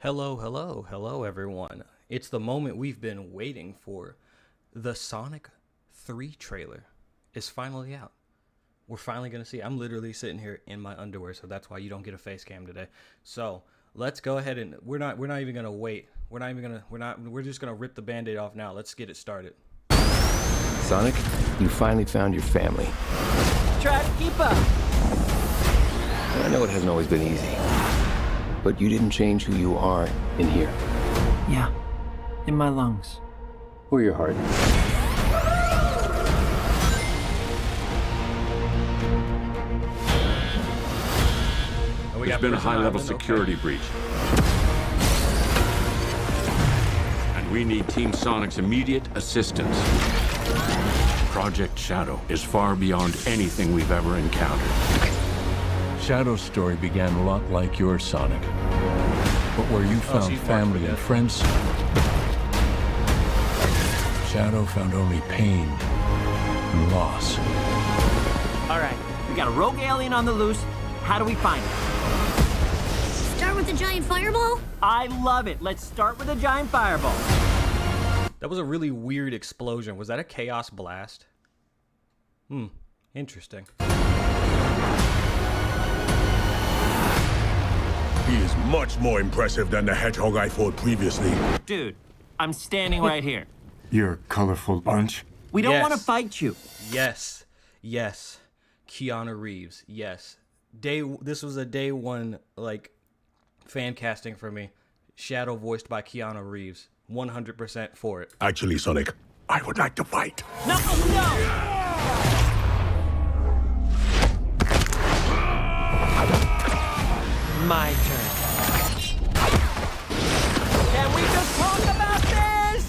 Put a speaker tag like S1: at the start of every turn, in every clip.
S1: Hello everyone. It's the moment we've been waiting for. The Sonic 3 trailer is finally out. We're finally going to see. I'm literally sitting here in my underwear, so that's why you don't get a face cam today. So, let's go ahead and we're not even going to wait. We're just going to rip the band-aid off now. Let's get it started.
S2: Sonic, you finally found your family.
S3: Try to keep up.
S2: I know it hasn't always been easy, but you didn't change who you are in here.
S3: Yeah, in my lungs.
S2: Or your heart.
S4: There's been a high-level security breach. And we need Team Sonic's immediate assistance. Project Shadow is far beyond anything we've ever encountered.
S5: Shadow's story began a lot like yours, Sonic. But where you found family and friends, Shadow found only pain and loss.
S3: All right, we got a rogue alien on the loose. How do we find it?
S6: Start with the giant fireball?
S3: I love it. Let's start with a giant fireball.
S1: That was a really weird explosion. Was that a chaos blast? Interesting.
S7: He is much more impressive than the hedgehog I fought previously.
S3: Dude, I'm standing right here.
S7: You're a colorful bunch.
S3: We don't
S1: Yes.
S3: want to fight you.
S1: Yes. Keanu Reeves. Yes. This was a day one fan casting for me. Shadow voiced by Keanu Reeves. 100% for it.
S7: Actually, Sonic, I would like to fight.
S3: No! My turn. Can we just talk about this?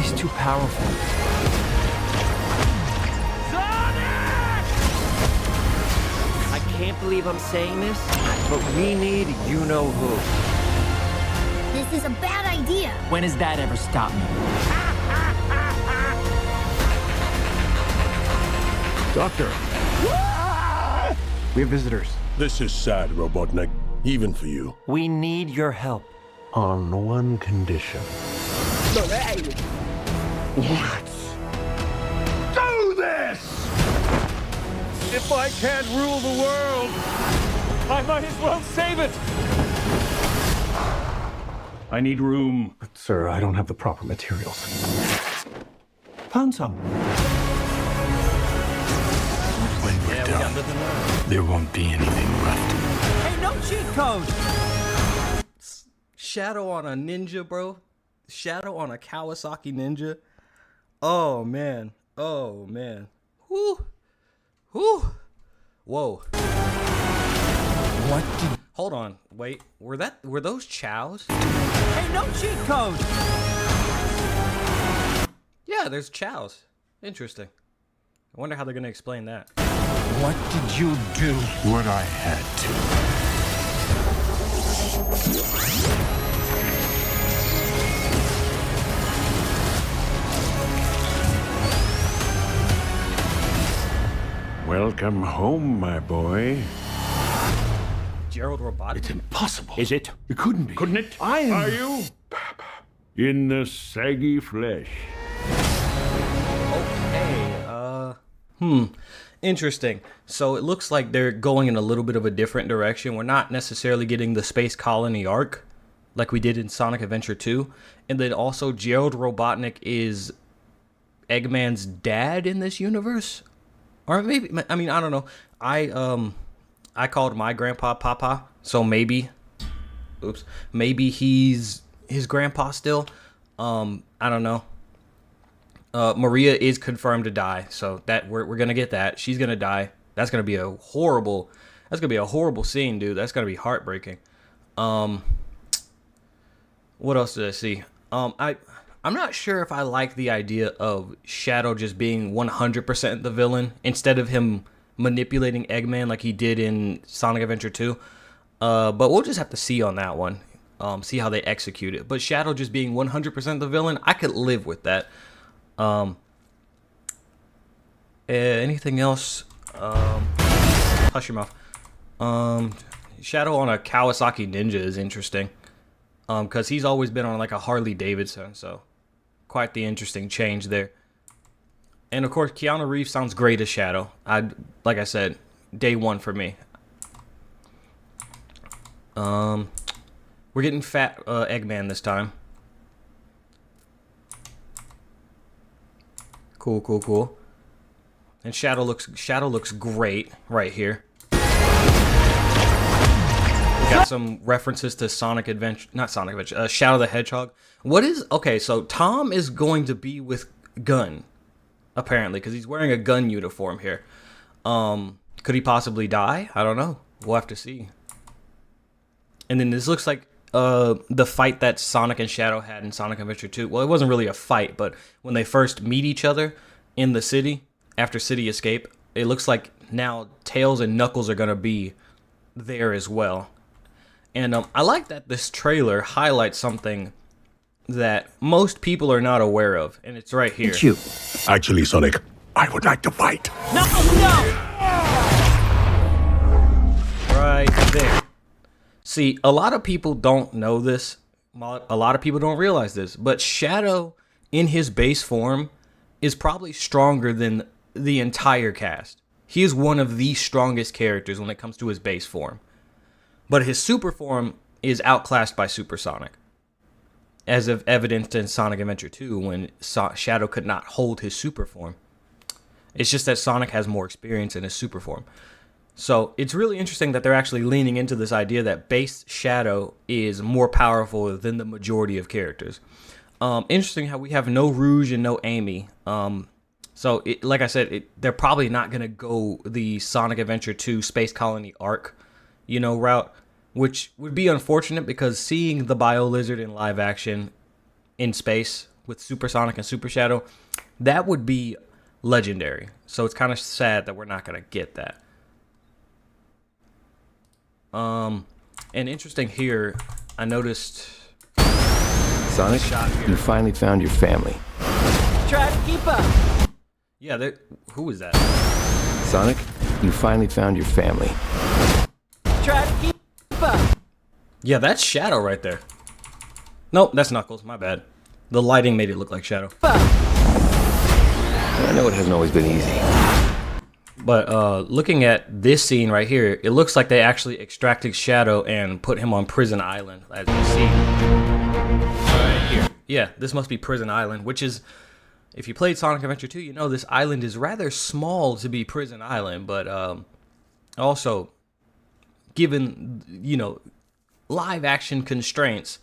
S3: He's too powerful. Sonic! I can't believe I'm saying this, but we need you-know-who.
S6: This is a bad idea.
S3: When has that ever stopped me?
S7: Doctor,
S2: We have visitors.
S7: this is sad, Robotnik. Even for you.
S3: We need your help.
S7: On one condition. What? Do this!
S8: If I can't rule the world, I might as well save it! I need room.
S9: But, sir, I don't have the proper materials.
S8: Found some.
S7: When we're done, there won't be anything left.
S3: Hey, no cheat code!
S1: Shadow on a ninja, bro. Shadow on a Kawasaki Ninja. Oh, man. Whew. Whoa.
S3: What did...
S1: Hold on. Wait. Were those chows?
S3: Hey, no cheat code!
S1: Yeah, there's chows. Interesting. I wonder how they're going to explain that.
S3: What did you do?
S7: What I had to. Welcome home, my boy.
S1: Gerald Robotic?
S7: It's impossible.
S8: Is it?
S7: It couldn't be.
S8: Couldn't it?
S7: Are you? In the saggy flesh.
S1: Okay, interesting. So it looks like they're going in a little bit of a different direction. We're not necessarily getting the space colony arc like we did in Sonic Adventure 2. And then also Gerald Robotnik is Eggman's dad in this universe. Or maybe, I mean, I don't know. I called my grandpa Papa, so maybe he's his grandpa still. I don't know. Maria is confirmed to die, so that we're gonna get that. She's gonna die. That's gonna be a horrible scene, dude. That's gonna be heartbreaking. What else did I see? I'm not sure if I like the idea of Shadow just being 100% the villain instead of him manipulating Eggman like he did in Sonic Adventure 2. But we'll just have to see on that one. See how they execute it. But Shadow just being 100% the villain, I could live with that. Anything else? Hush your mouth. Shadow on a Kawasaki Ninja is interesting. Because he's always been on like a Harley Davidson, so quite the interesting change there. And of course, Keanu Reeves sounds great as Shadow. Like I said, day one for me. We're getting fat Eggman this time. Cool. And Shadow looks great right here. We got some references to Sonic Adventure, not Sonic Adventure, Shadow the Hedgehog. Okay, so Tom is going to be with Gun, apparently, because he's wearing a gun uniform here. Could he possibly die? I don't know. We'll have to see. And then this looks like the fight that Sonic and Shadow had in Sonic Adventure 2. Well, it wasn't really a fight, but when they first meet each other in the city, after City Escape, it looks like now Tails and Knuckles are going to be there as well. And I like that this trailer highlights something that most people are not aware of, and it's right here.
S7: Actually, Sonic, I would like to fight.
S3: No!
S1: Right there. See, a lot of people don't know this. A lot of people don't realize this, but Shadow in his base form is probably stronger than the entire cast. He is one of the strongest characters when it comes to his base form. But his super form is outclassed by Supersonic, as evidenced in Sonic Adventure 2 when Shadow could not hold his super form. It's just that Sonic has more experience in his super form. So it's really interesting that they're actually leaning into this idea that base Shadow is more powerful than the majority of characters. Interesting how we have no Rouge and no Amy. So like I said, they're probably not going to go the Sonic Adventure 2 Space Colony arc, route, which would be unfortunate because seeing the Bio-Lizard in live action in space with Super Sonic and Super Shadow, that would be legendary. So it's kind of sad that we're not going to get that. And interesting here, I noticed...
S2: Sonic, you finally found your family.
S3: Try to keep up!
S1: Yeah, who is that?
S2: Sonic, you finally found your family.
S3: Try to keep up!
S1: Yeah, that's Shadow right there. Nope, that's Knuckles, my bad. The lighting made it look like Shadow.
S2: I know it hasn't always been easy.
S1: But looking at this scene right here, it looks like they actually extracted Shadow and put him on Prison Island, as you see. Right here. Yeah, this must be Prison Island, which is, if you played Sonic Adventure 2, you know this island is rather small to be Prison Island, but also, given, live action constraints,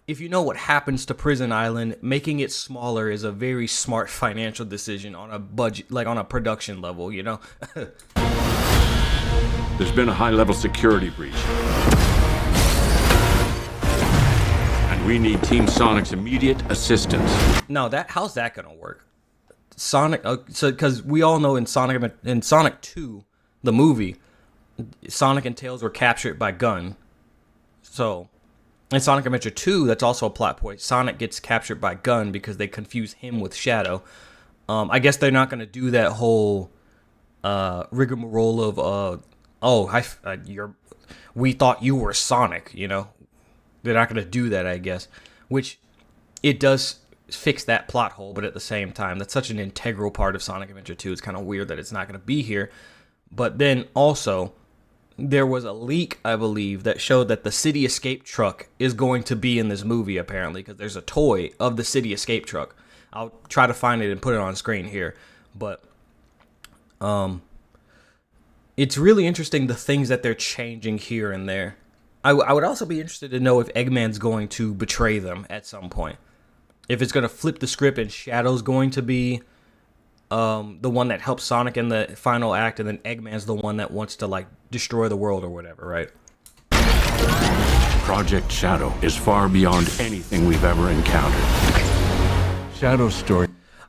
S1: if you know what happens to Prison Island, making it smaller is a very smart financial decision on a budget, like on a production level, There's
S4: been a high-level security breach. And we need Team Sonic's immediate assistance.
S1: No, how's that gonna work? Sonic, because we all know in Sonic 2, the movie, Sonic and Tails were captured by Gun. So... in Sonic Adventure 2, that's also a plot point. Sonic gets captured by Gun because they confuse him with Shadow. I guess they're not going to do that whole rigmarole of, we thought you were Sonic, They're not going to do that, I guess. Which, it does fix that plot hole, but at the same time, that's such an integral part of Sonic Adventure 2. It's kind of weird that it's not going to be here. But then also... there was a leak, I believe, that showed that the City Escape truck is going to be in this movie, apparently, because there's a toy of the City Escape truck. I'll try to find it and put it on screen here. But it's really interesting the things that they're changing here and there. I would also be interested to know if Eggman's going to betray them at some point. If it's going to flip the script and Shadow's going to be... the one that helps Sonic in the final act, and then Eggman's the one that wants to, destroy the world or whatever, right?
S4: Project Shadow is far beyond anything we've ever encountered.
S5: Shadow's story.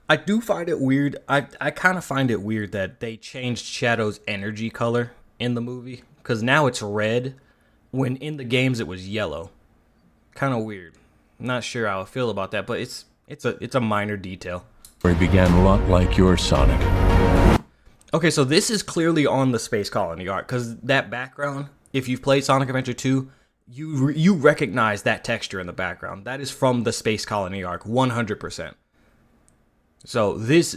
S1: I do find it weird. I kind of find it weird that they changed Shadow's energy color in the movie, because now it's red, when in the games it was yellow. Kind of weird. Not sure how I feel about that, but it's a minor detail.
S5: story began a lot like your Sonic.
S1: Okay, so this is clearly on the Space Colony arc, because that background, if you've played Sonic Adventure 2, you recognize that texture in the background. That is from the Space Colony arc, 100%. So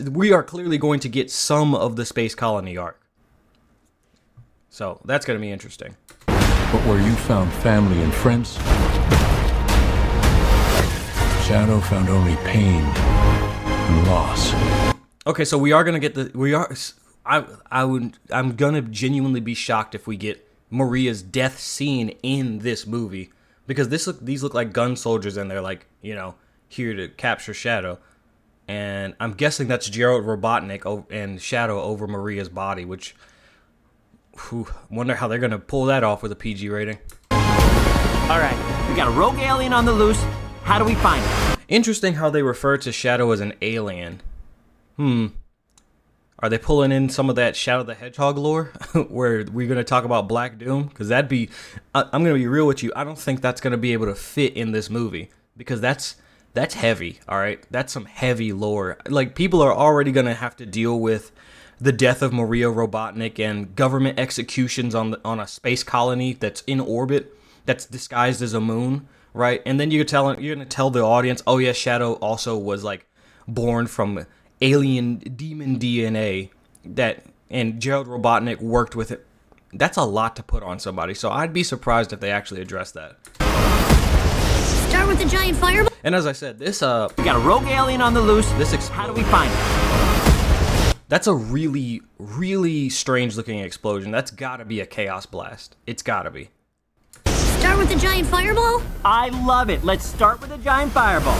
S1: we are clearly going to get some of the Space Colony arc. So that's going to be interesting.
S5: But where you found family and friends, Shadow found only pain and loss.
S1: Okay, so we are going to get I'm going to genuinely be shocked if we get Maria's death scene in this movie, because these look like gun soldiers and they're like, here to capture Shadow. And I'm guessing that's Gerald Robotnik and Shadow over Maria's body, which, wonder how they're going to pull that off with a PG rating.
S3: All right, we got a rogue alien on the loose. How do we find it?
S1: Interesting how they refer to Shadow as an alien. Are they pulling in some of that Shadow the Hedgehog lore where we're going to talk about Black Doom? Because I'm going to be real with you. I don't think that's going to be able to fit in this movie, because that's heavy, all right? That's some heavy lore. Like, people are already going to have to deal with the death of Maria Robotnik and government executions on a space colony that's in orbit, that's disguised as a moon, right? And then you're going to tell the audience, oh yeah, Shadow also was like born from alien demon DNA and Gerald Robotnik worked with it. That's a lot to put on somebody. So I'd be surprised if they actually address that.
S6: Start with the giant fireball.
S1: And as I said, we
S3: got a rogue alien on the loose. How do we find it?
S1: That's a really, really strange looking explosion. That's gotta be a chaos blast. It's gotta be.
S6: Start with the giant fireball?
S3: I love it. Let's start with a giant fireball.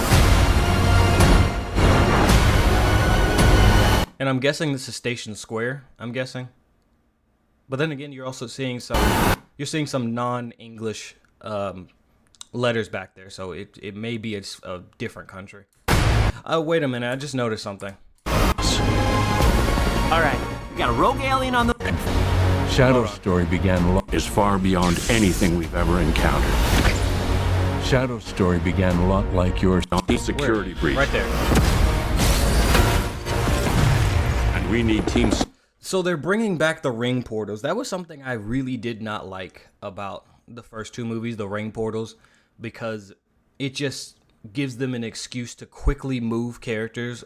S1: And I'm guessing this is Station Square, I'm guessing. But then again, you're also seeing some non-English letters back there, so it may be a different country. Wait a minute, I just noticed something.
S3: All right, we got a rogue alien on the...
S5: Shadow's story began
S4: is far beyond anything we've ever encountered.
S5: Shadow's story began a lot like yours.
S4: Security breach.
S1: Right there.
S4: And we need teams.
S1: So they're bringing back the ring portals. That was something I really did not like about the first two movies, the ring portals, because it just gives them an excuse to quickly move characters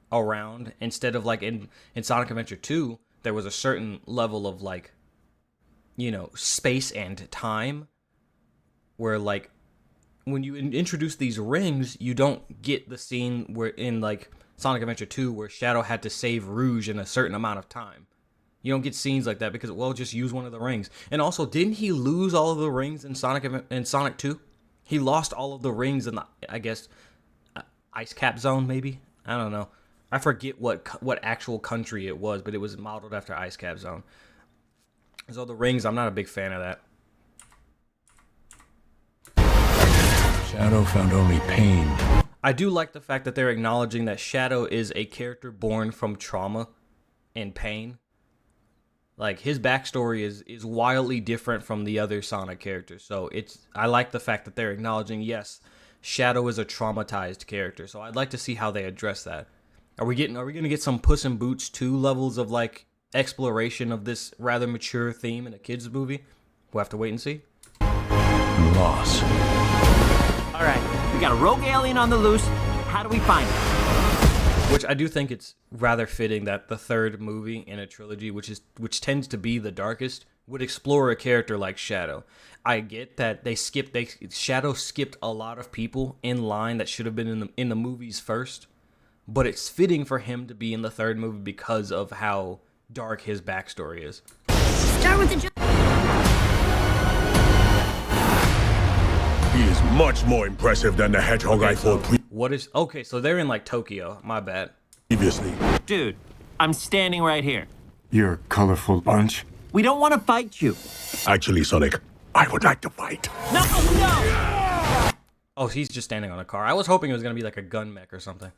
S1: around, instead of like in Sonic Adventure 2, there was a certain level of like, space and time where like when you introduce these rings, you don't get the scene where in like Sonic Adventure 2 where Shadow had to save Rouge in a certain amount of time. You don't get scenes like that because, well, just use one of the rings. And also, didn't he lose all of the rings in Sonic 2? He lost all of the rings in the, I guess, Ice Cap Zone, maybe? I don't know. I forget what actual country it was, but it was modeled after Ice Cap Zone. So the rings, I'm not a big fan of that.
S5: Shadow found only pain.
S1: I do like the fact that they're acknowledging that Shadow is a character born from trauma and pain. Like, his backstory is wildly different from the other Sonic characters. So I like the fact that they're acknowledging, yes, Shadow is a traumatized character. So I'd like to see how they address that. Are we going to get some Puss in Boots 2 levels of like exploration of this rather mature theme in a kids movie? We'll have to wait and see.
S5: Loss.
S3: All right, we got a rogue alien on the loose. How do we find it?
S1: Which I do think it's rather fitting that the third movie in a trilogy, which tends to be the darkest, would explore a character like Shadow. I get that Shadow skipped a lot of people in line that should have been in the movies first, but it's fitting for him to be in the third movie because of how dark his backstory is.
S6: Start with the
S8: He is much more impressive than the hedgehog I fought
S1: Okay, so they're in like Tokyo. My bad.
S8: previously.
S3: Dude, I'm standing right here.
S7: You're a colorful bunch.
S3: We don't want to fight you.
S8: Actually, Sonic, I would like to fight.
S3: No, no!
S1: Oh, he's just standing on a car. I was hoping it was gonna be like a gun mech or something.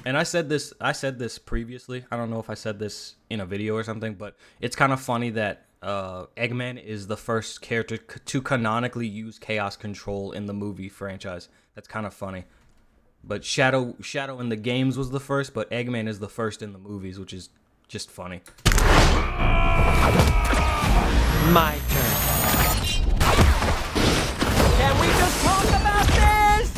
S1: And I said this previously. I don't know if I said this in a video or something, but it's kind of funny that Eggman is the first character to canonically use chaos control in the movie franchise. That's kind of funny. But Shadow in the games was the first, but Eggman is the first in the movies, which is just funny.
S3: My turn. Can we just talk about this?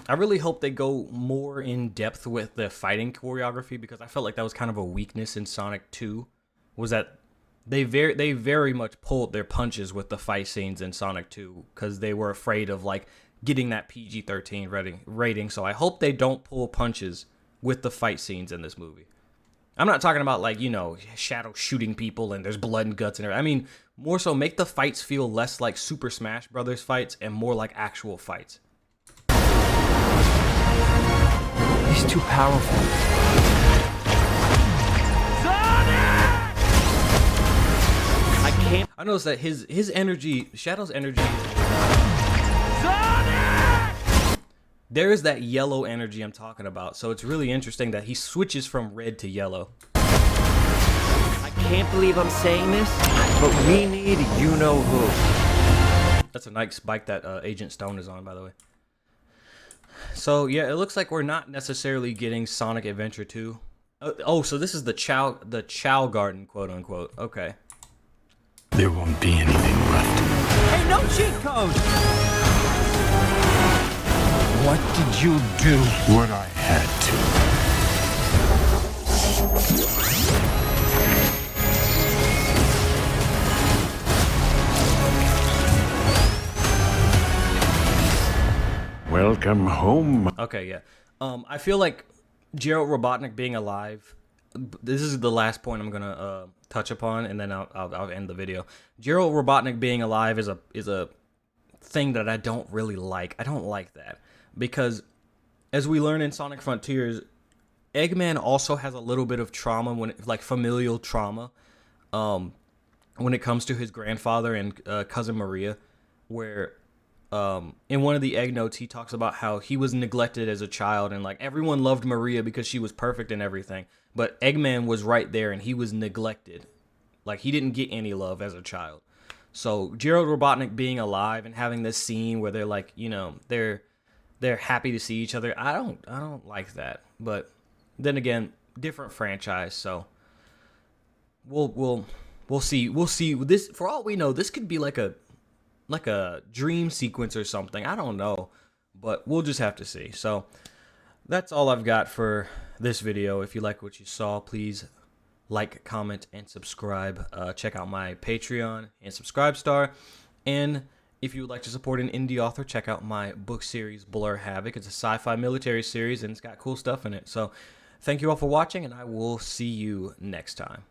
S1: I really hope they go more in depth with the fighting choreography, because I felt like that was kind of a weakness in Sonic 2, was that they very much pulled their punches with the fight scenes in Sonic 2 because they were afraid of like getting that PG-13 rating. So I hope they don't pull punches with the fight scenes in this movie. I'm not talking about like, you know, Shadow shooting people and there's blood and guts and everything. I mean, more so make the fights feel less like Super Smash Brothers fights and more like actual fights.
S3: He's too powerful. I can't.
S1: I noticed that his energy, Shadow's energy, there is that yellow energy I'm talking about. So it's really interesting that he switches from red to yellow.
S3: I can't believe I'm saying this, but we need you-know-who.
S1: That's a nice bike that Agent Stone is on, by the way. So yeah, it looks like we're not necessarily getting Sonic Adventure 2. Oh, so this is the Chow Garden, quote unquote. Okay.
S7: There won't be anything left.
S3: Hey, no cheat code!
S7: What did you do? What I had to. Welcome home.
S1: Okay, yeah. I feel like Gerald Robotnik being alive. This is the last point I'm gonna touch upon, and then I'll end the video. Gerald Robotnik being alive is a thing that I don't really like. I don't like that because, as we learn in Sonic Frontiers, Eggman also has a little bit of trauma like familial trauma, when it comes to his grandfather and cousin Maria, where in one of the egg notes he talks about how he was neglected as a child and like everyone loved Maria because she was perfect and everything, but Eggman was right there and he was neglected. Like he didn't get any love as a child. So Gerald Robotnik being alive and having this scene where they're like, you know, they're happy to see each other. I don't like that. But then again, different franchise, so we'll see. We'll see. This, for all we know, this could be like a dream sequence or something. I don't know, but we'll just have to see. So that's all I've got for this video. If you like what you saw, please like, comment, and subscribe. Check out my Patreon and Subscribestar. And if you would like to support an indie author, check out my book series, Blur Havoc. It's a sci-fi military series, and it's got cool stuff in it. So thank you all for watching, and I will see you next time.